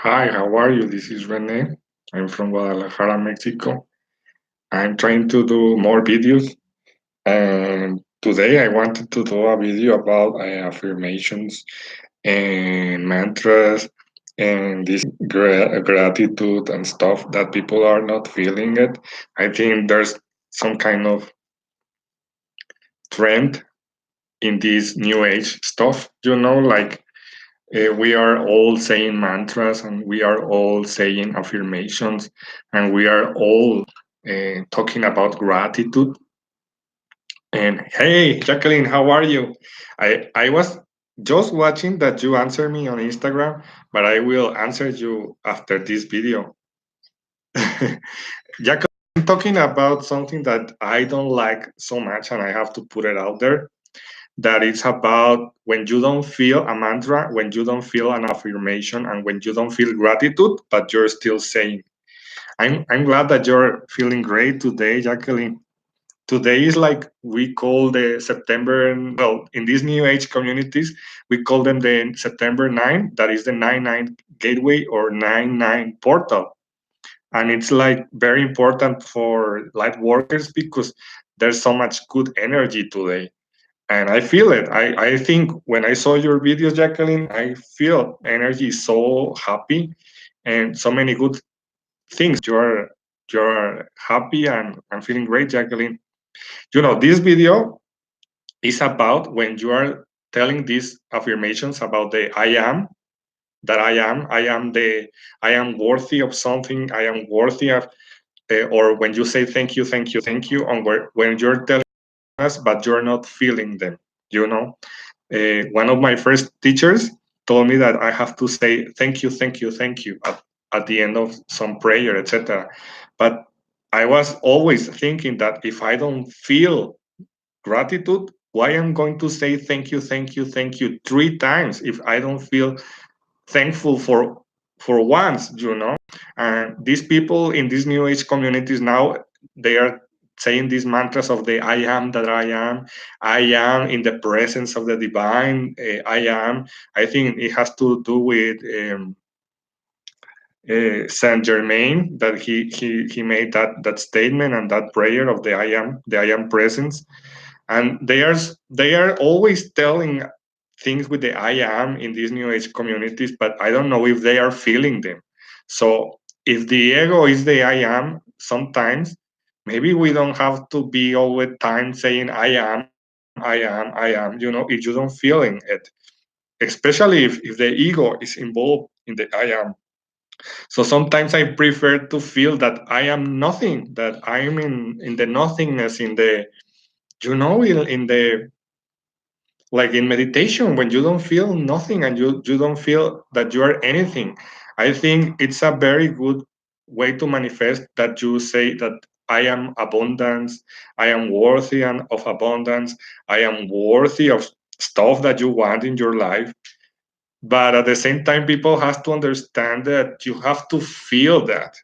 Hi, how are you? This is Rene. I'm from Guadalajara, Mexico. I'm trying to do more videos, and today I wanted to do a video about affirmations and mantras and this gratitude and stuff that people are not feeling it. I think there's some kind of trend in this new age stuff, like we are all saying mantras and we are all saying affirmations and we are all talking about gratitude. And hey, Jacqueline, how are you? I was just watching that you answer me on Instagram, but I will answer you after this video. Jacqueline, I'm talking about something that I don't like so much, and I have to put it out there. That it's about when you don't feel a mantra, when you don't feel an affirmation, and when you don't feel gratitude, but you're still saying. I'm glad that you're feeling great today, Jacqueline. Today is like we call the September, well, in these new age communities, we call them the September 9, that is the 9-9 gateway or 9-9 portal. And it's like very important for light workers because there's so much good energy today and I feel it. I think when I saw your videos, Jacqueline, I feel energy so happy and so many good things. You're happy and I'm feeling great, Jacqueline. This video is about when you are telling these affirmations about the I am, that I am worthy of something, I am worthy of, or when you say thank you, on when you're telling us, but you're not feeling them, you know one of my first teachers told me that I have to say thank you at the end of some prayer, etc. But I was always thinking that if I don't feel gratitude, why I'm going to say thank you 3 times if I don't feel thankful for once. And these people in these new age communities now, they are saying these mantras of the I am that I am in the presence of the divine, I am. I think it has to do with Saint Germain, that he made that statement and that prayer of the I am presence. And they are always telling things with the I am in these new age communities, but I don't know if they are feeling them. So if the ego is the I am, sometimes maybe we don't have to be all the time saying I am, if you don't feeling it. Especially if the ego is involved in the I am. So sometimes I prefer to feel that I am nothing, that I'm in the nothingness, in the in the like in meditation when you don't feel nothing and you don't feel that you are anything. I think it's a very good way to manifest that you say that I am abundance, I am worthy of abundance, I am worthy of stuff that you want in your life. But at the same time, people have to understand that you have to feel that.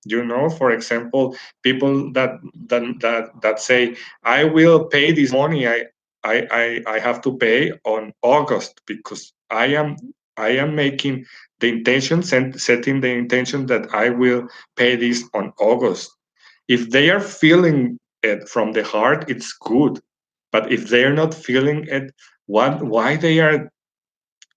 For example, people that say, I will pay this money, I have to pay on August because I am making the intention, setting the intention that I will pay this on August. If they are feeling it from the heart, it's good. But if they are not feeling it, why they are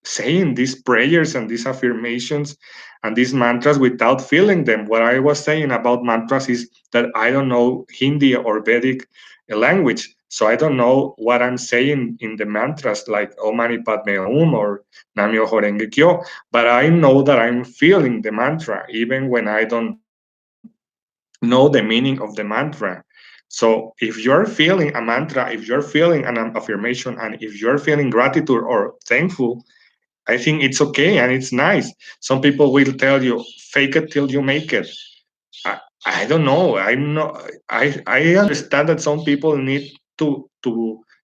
saying these prayers and these affirmations and these mantras without feeling them? What I was saying about mantras is that I don't know Hindi or Vedic language. So I don't know what I'm saying in the mantras like Om Mani Padme Hum or Namyo Horenge Kyo, but I know that I'm feeling the mantra even when I don't know the meaning of the mantra. So if you're feeling a mantra, if you're feeling an affirmation, and if you're feeling gratitude or thankful, I think it's okay and it's nice. Some people will tell you, fake it till you make it. I, I don't know. I'm not. I understand that some people need to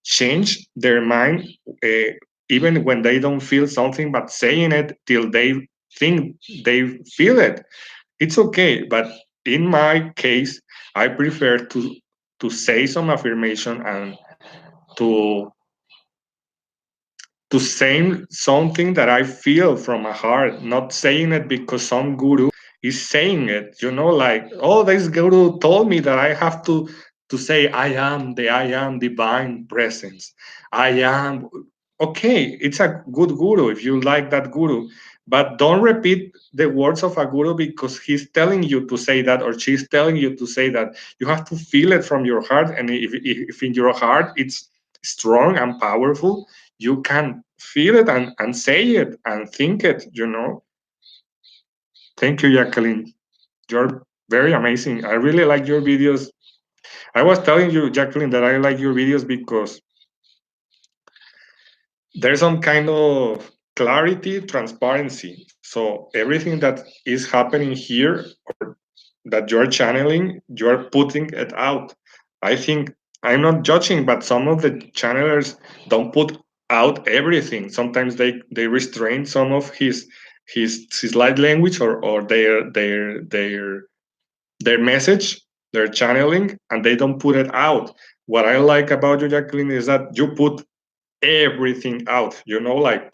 change their mind, uh, even when they don't feel something, but saying it till they think they feel it. It's okay. But in my case, I prefer to say some affirmation and to to say something that I feel from my heart, not saying it because some guru is saying it, like, oh, this guru told me that I have to say I am divine presence. I am okay, it's a good guru if you like that guru, but don't repeat the words of a guru because he's telling you to say that or she's telling you to say that. You have to feel it from your heart, and if in your heart it's strong and powerful, you can feel it and say it and think it. Thank you, Jacqueline. You're very amazing. I really like your videos. I was telling you, Jacqueline, that I like your videos because there's some kind of clarity, transparency. So everything that is happening here or that you're channeling, you're putting it out. I think I'm not judging, but some of the channelers don't put out everything. Sometimes they restrain some of his light language or their message, their channeling, and they don't put it out. What I like about you, Jacqueline, is that you put everything out. Like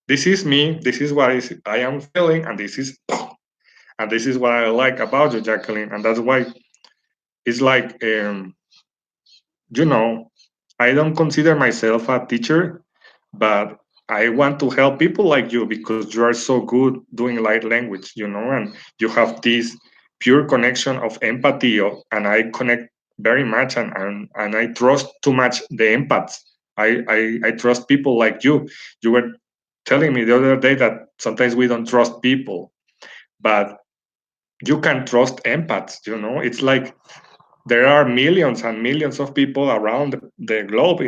this is me. This is what I am feeling, and this is what I like about you, Jacqueline, and that's why it's like you know, I don't consider myself a teacher, but I want to help people like you because you are so good doing light language, and you have this pure connection of empathy, and I connect very much, and I trust too much the empaths. I trust people like you. You were telling me the other day that sometimes we don't trust people, but you can trust empaths. It's like there are millions and millions of people around the globe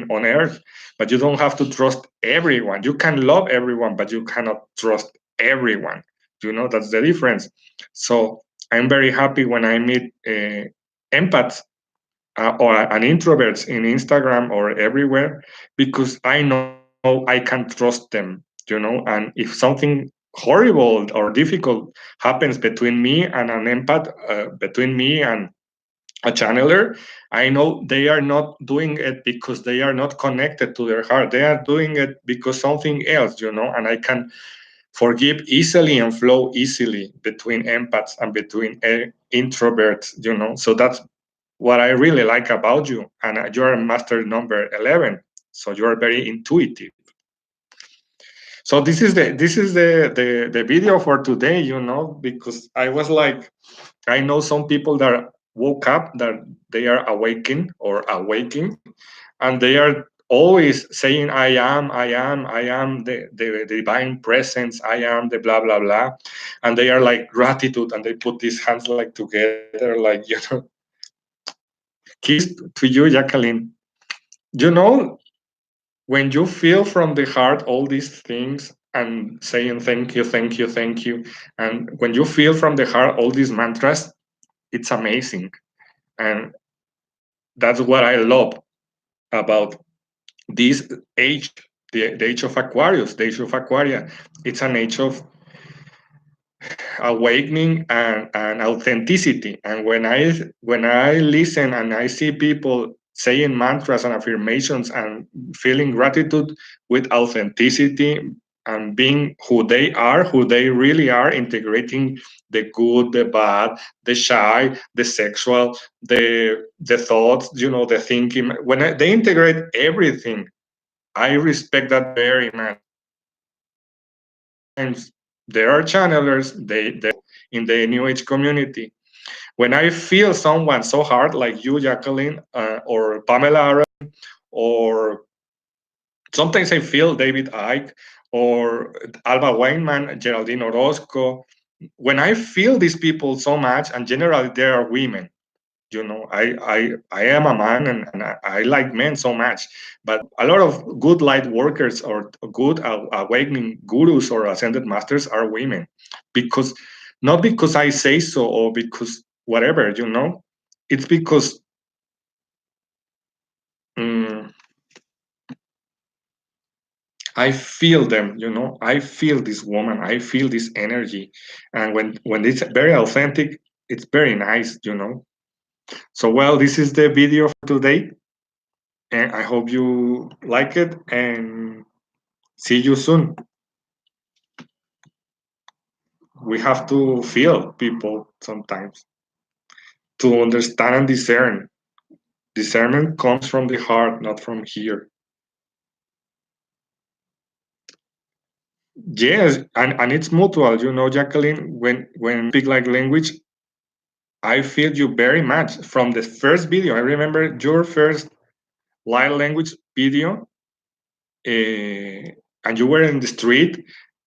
on earth, but you don't have to trust everyone. You can love everyone, but you cannot trust everyone. That's the difference. So I'm very happy when I meet empaths or an introverts in Instagram or everywhere, because I know I can trust them. And if something horrible or difficult happens between me and an empath, between me and a channeler, I know they are not doing it because they are not connected to their heart. They are doing it because something else, and I can forgive easily and flow easily between empaths and between introverts. So that's what I really like about you. And you're a master number 11. So you're very intuitive. So this is the video for today, because I was like, I know some people that woke up, that they are awakened or awaking, and they are always saying, I am the divine presence, I am the blah, blah, blah. And they are like gratitude, and they put these hands like together, like. Kiss to you, Jacqueline. You know, when you feel from the heart all these things and saying thank you, thank you, thank you, and when you feel from the heart all these mantras, it's amazing. And that's what I love about this age, the age of Aquarius, the age of Aquaria. It's an age of awakening and authenticity. And when I listen and I see people saying mantras and affirmations and feeling gratitude with authenticity and being who they really are, integrating the good, the bad, the shy, the sexual, the thoughts, the thinking. They integrate everything, I respect that very much. Sometimes there are channelers, they in the New Age community. When I feel someone so hard like you, Jacqueline, or Pamela Aaron, or sometimes I feel David Icke, or Alba Weinman, Geraldine Orozco. When I feel these people so much, and generally they are women, I am a man, and I like men so much, but a lot of good light workers or good awakening gurus or ascended masters are women, because not because I say so or because whatever. It's because um, I feel them. I feel this woman, I feel this energy, and when it's very authentic, it's very nice. So, well, this is the video for today, and I hope you like it. And See you soon. We have to feel people sometimes to understand and discern. Discernment comes from the heart, not from here. Yes, and it's mutual. You know, Jacqueline, when speak like language, I feel you very much from the first video. I remember your first light language video, and you were in the street,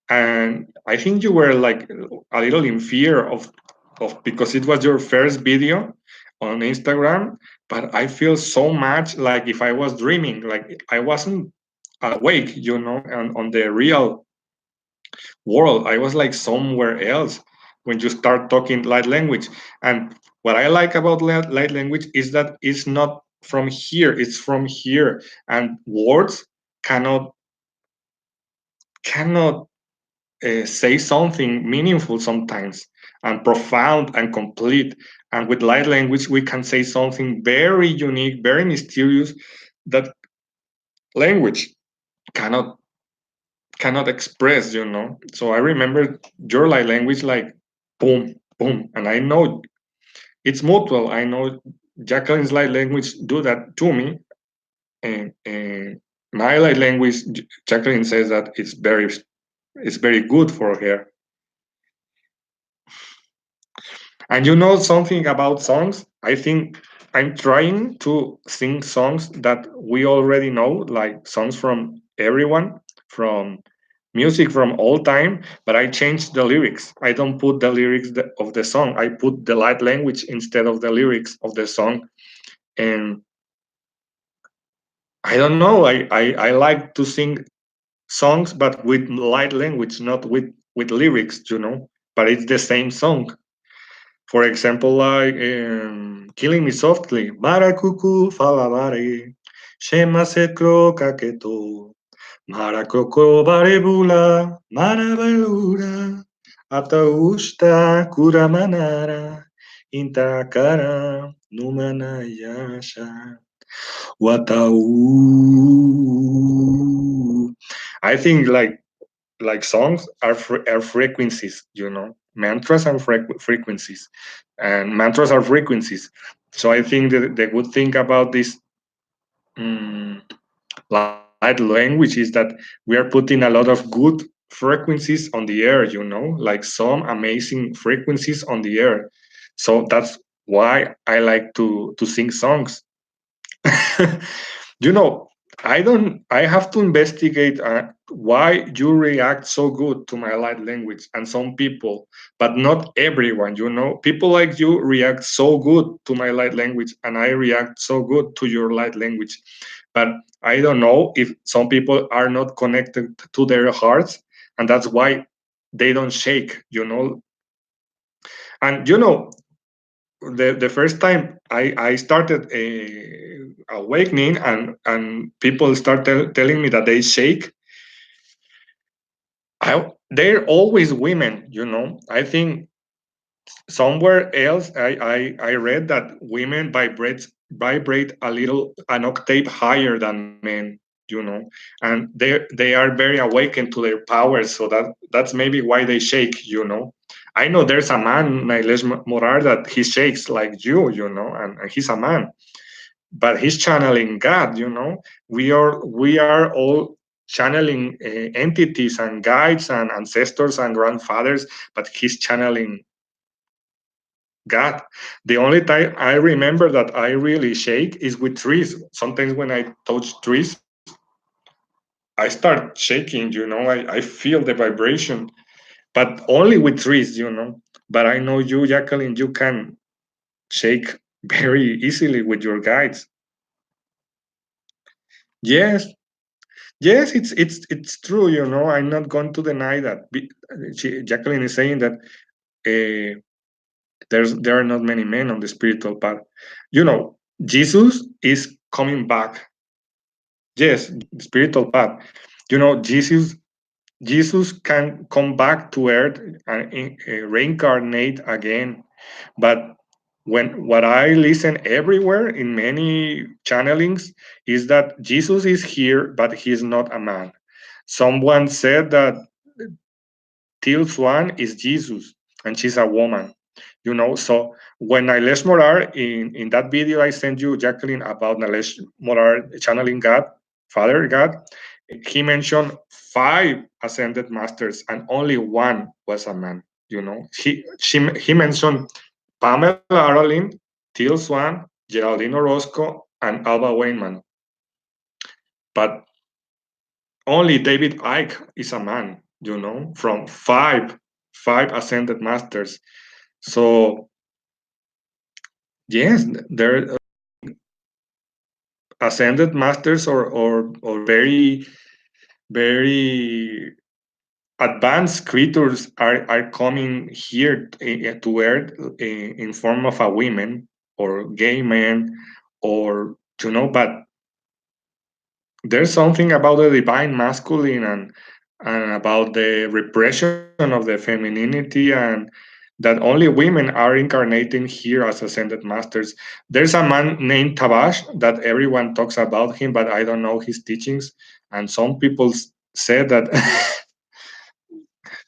and I think you were like a little in fear of because it was your first video on Instagram. But I feel so much like if I was dreaming, like I wasn't awake, you know, on the real world. I was like somewhere else when you start talking light language. And what I like about light language is that it's not from here, it's from here. And words cannot cannot say something meaningful sometimes and profound and complete. And with light language, we can say something very unique, very mysterious that language cannot cannot express, you know. So I remember your light language like boom, boom. And I know it's mutual. I know Jacqueline's light language do that to me. And my light language, Jacqueline says that it's very good for her. And you know something about songs? I think I'm trying to sing songs that we already know, like songs from everyone, from music from all time, but I changed the lyrics. I don't put the lyrics of the song. I put the light language instead of the lyrics of the song. And I don't know. I like to sing songs, but with light language, not with lyrics, you know. But it's the same song. For example, like Killing Me Softly. Maracucu falabare, shema se croca que to. Maracoco barebula, marabalura. Atausta kuramanara, intakara numanayasha. Watau. I think like songs are frequencies, you know. Mantras are frequencies, and mantras are frequencies. So I think that the good thing about this um, light language is that we are putting a lot of good frequencies on the air, you know, like some amazing frequencies on the air. So that's why I like to sing songs. You know, I have to investigate why you react so good to my light language and some people, but not everyone, you know. People like you react so good to my light language, and I react so good to your light language. But I don't know if some people are not connected to their hearts, and that's why they don't shake, you know. And you know, the first time I started awakening and people start telling me that they shake, they're always women, you know. I think somewhere else I read that women vibrate a little an octave higher than men, you know, and they are very awakened to their powers, so that's maybe why they shake, you know. I know there's a man, Nailesh Morar, that he shakes like you know, and he's a man, but he's channeling God, you know. We are all channeling entities and guides and ancestors and grandfathers, but he's channeling God. The only time I remember that I really shake is with trees. Sometimes when I touch trees, I start shaking, you know, I feel the vibration, but only with trees, you know. But I know you, Jacqueline, you can shake very easily with your guides. Yes, yes, it's true, you know. I'm not going to deny that. Jacqueline is saying that there are not many men on the spiritual path. You know, Jesus is coming back. Yes, the spiritual path. You know, Jesus can come back to earth and reincarnate again. But when what I listen everywhere in many channelings is that Jesus is here, but he's not a man. Someone said that Till Swan is Jesus and she's a woman. So when Nilesh Morar in that video I sent you, Jacqueline, about Nilesh Morar channeling God, Father God, he mentioned five ascended masters and only one was a man. He mentioned Pamela Aralin, Till Swan, Geraldine Orozco, and Alba Weinman. But only David Icke is a man, from five ascended masters. So yes, there ascended masters or very very advanced creatures are coming here to earth in form of a women or gay men or but there's something about the divine masculine and about the repression of the femininity and that only women are incarnating here as ascended masters. There's a man named Tabash that everyone talks about him, but I don't know his teachings. And some people say that,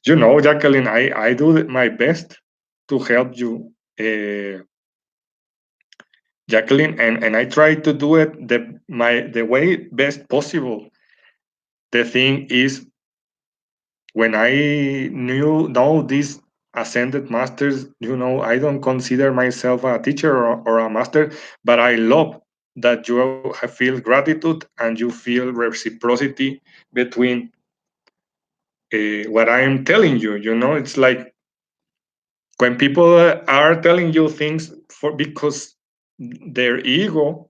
Jacqueline, I do my best to help you, Jacqueline, and I try to do it the way best possible. The thing is, when I know these ascended masters, I don't consider myself a teacher or a master, but I love that you feel gratitude and you feel reciprocity between what I am telling you. It's like when people are telling you things for because their ego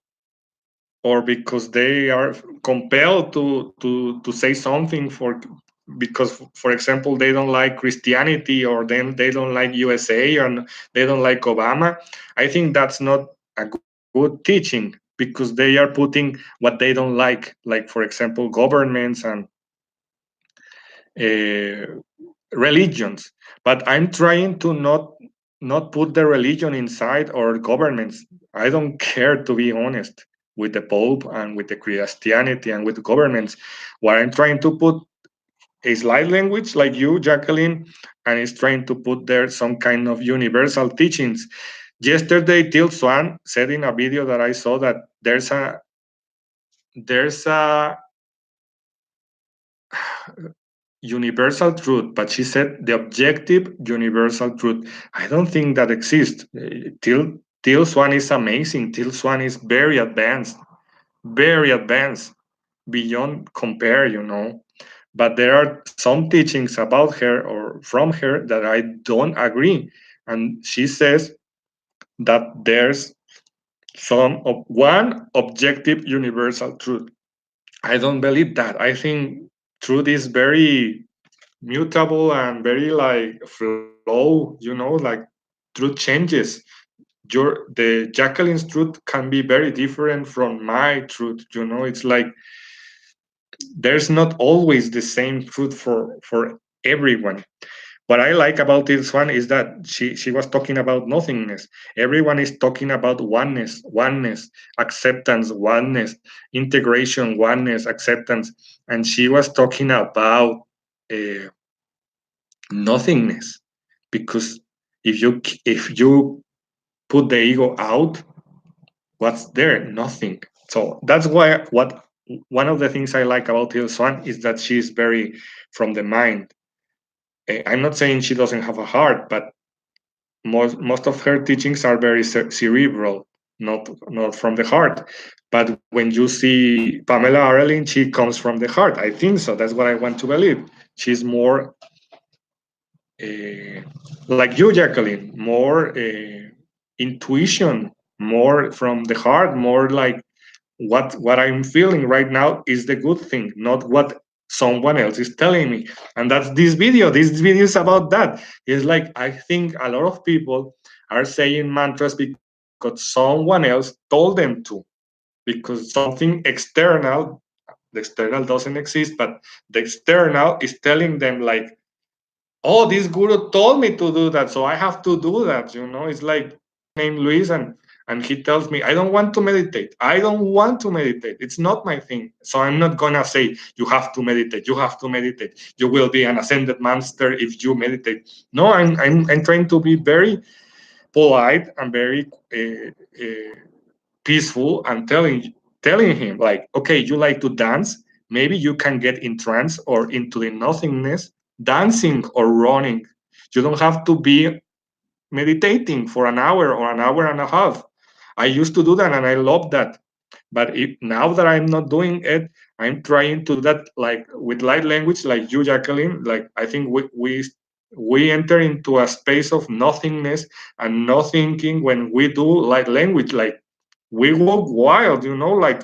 or because they are compelled to say something because for example they don't like Christianity or then they don't like USA and they don't like Obama. I think that's not a good teaching because they are putting what they don't like for example governments and uh, religions. But I'm trying to not put the religion inside or governments. I don't care, to be honest, with the Pope and with the Christianity and with governments. What I'm trying to put is light language like you, Jacqueline, and is trying to put there some kind of universal teachings. Yesterday, Till Swan said in a video that I saw that there's a universal truth, but she said the objective universal truth. I don't think that exists. Till Swan is amazing. Till Swan is very advanced, beyond compare. But there are some teachings about her or from her that I don't agree, and she says that there's one objective universal truth. I don't believe that. I think truth is very mutable and very like flow, like truth changes. The Jacqueline's truth can be very different from my truth. It's like there's not always the same truth for everyone. What I like about this one is that she was talking about nothingness. Everyone is talking about oneness, acceptance, oneness, integration, oneness, acceptance, and she was talking about uh, nothingness, because if you put the ego out, what's there? Nothing. So that's why what one of the things I like about Hill Swan is that she's very from the mind. I'm not saying she doesn't have a heart, but most of her teachings are very cerebral, not from the heart. But when you see Pamela Arelin, she comes from the heart. I think so. That's what I want to believe. She's more uh, like you, Jacqueline, more intuition, more from the heart, more like what I'm feeling right now is the good thing, not what someone else is telling me. And that's this video. This video is about that. It's like I think a lot of people are saying mantras because someone else told them to, because something external, the external doesn't exist, but the external is telling them like, oh, this guru told me to do that, so I have to do that. It's like named Luis, and and he tells me, I don't want to meditate. I don't want to meditate. It's not my thing. So I'm not gonna say, you have to meditate, you have to meditate. You will be an ascended master if you meditate. No, I'm trying to be very polite and very peaceful, and telling him like, okay, you like to dance, maybe you can get in trance or into the nothingness dancing or running. You don't have to be meditating for an hour or an hour and a half. I used to do that and I love that. But now that I'm not doing it, I'm trying to do that like with light language, like you, Jacqueline. Like I think we enter into a space of nothingness and not thinking when we do light language. Like we walk wild, like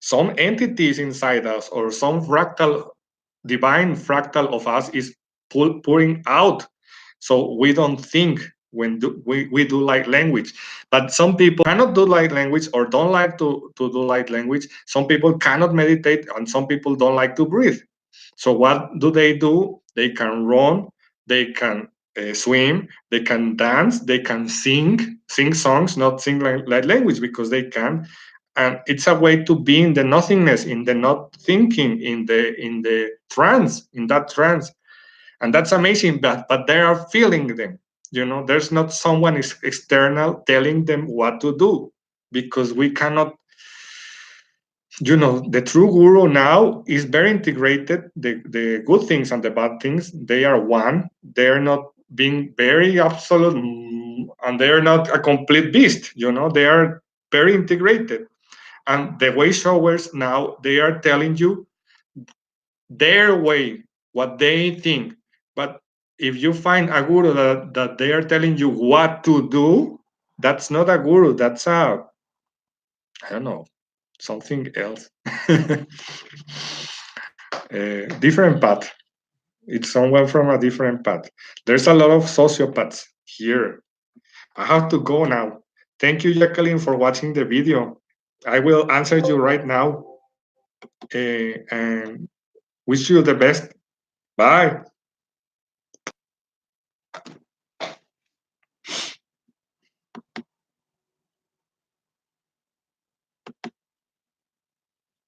some entities inside us or some fractal, divine fractal of us is pouring out, so we don't think when we do light language. But some people cannot do light language or don't like to do light language. Some people cannot meditate and some people don't like to breathe. So what do? They can run, they can swim, they can dance, they can sing songs, not sing light language because they can. And it's a way to be in the nothingness, in the not thinking, in the trance, in that trance. And that's amazing, but they are feeling them. There's not someone external telling them what to do, because we cannot. The true guru now is very integrated. The good things and the bad things, they are one. They're not being very absolute, and they're not a complete beast. They are very integrated. And the way showers now, they are telling you their way, what they think. But if you find a guru that they are telling you what to do, that's not a guru. That's I don't know, something else. Different path. It's someone from a different path. There's a lot of sociopaths here. I have to go now. Thank you, Jacqueline, for watching the video. I will answer you right now, and wish you the best. Bye.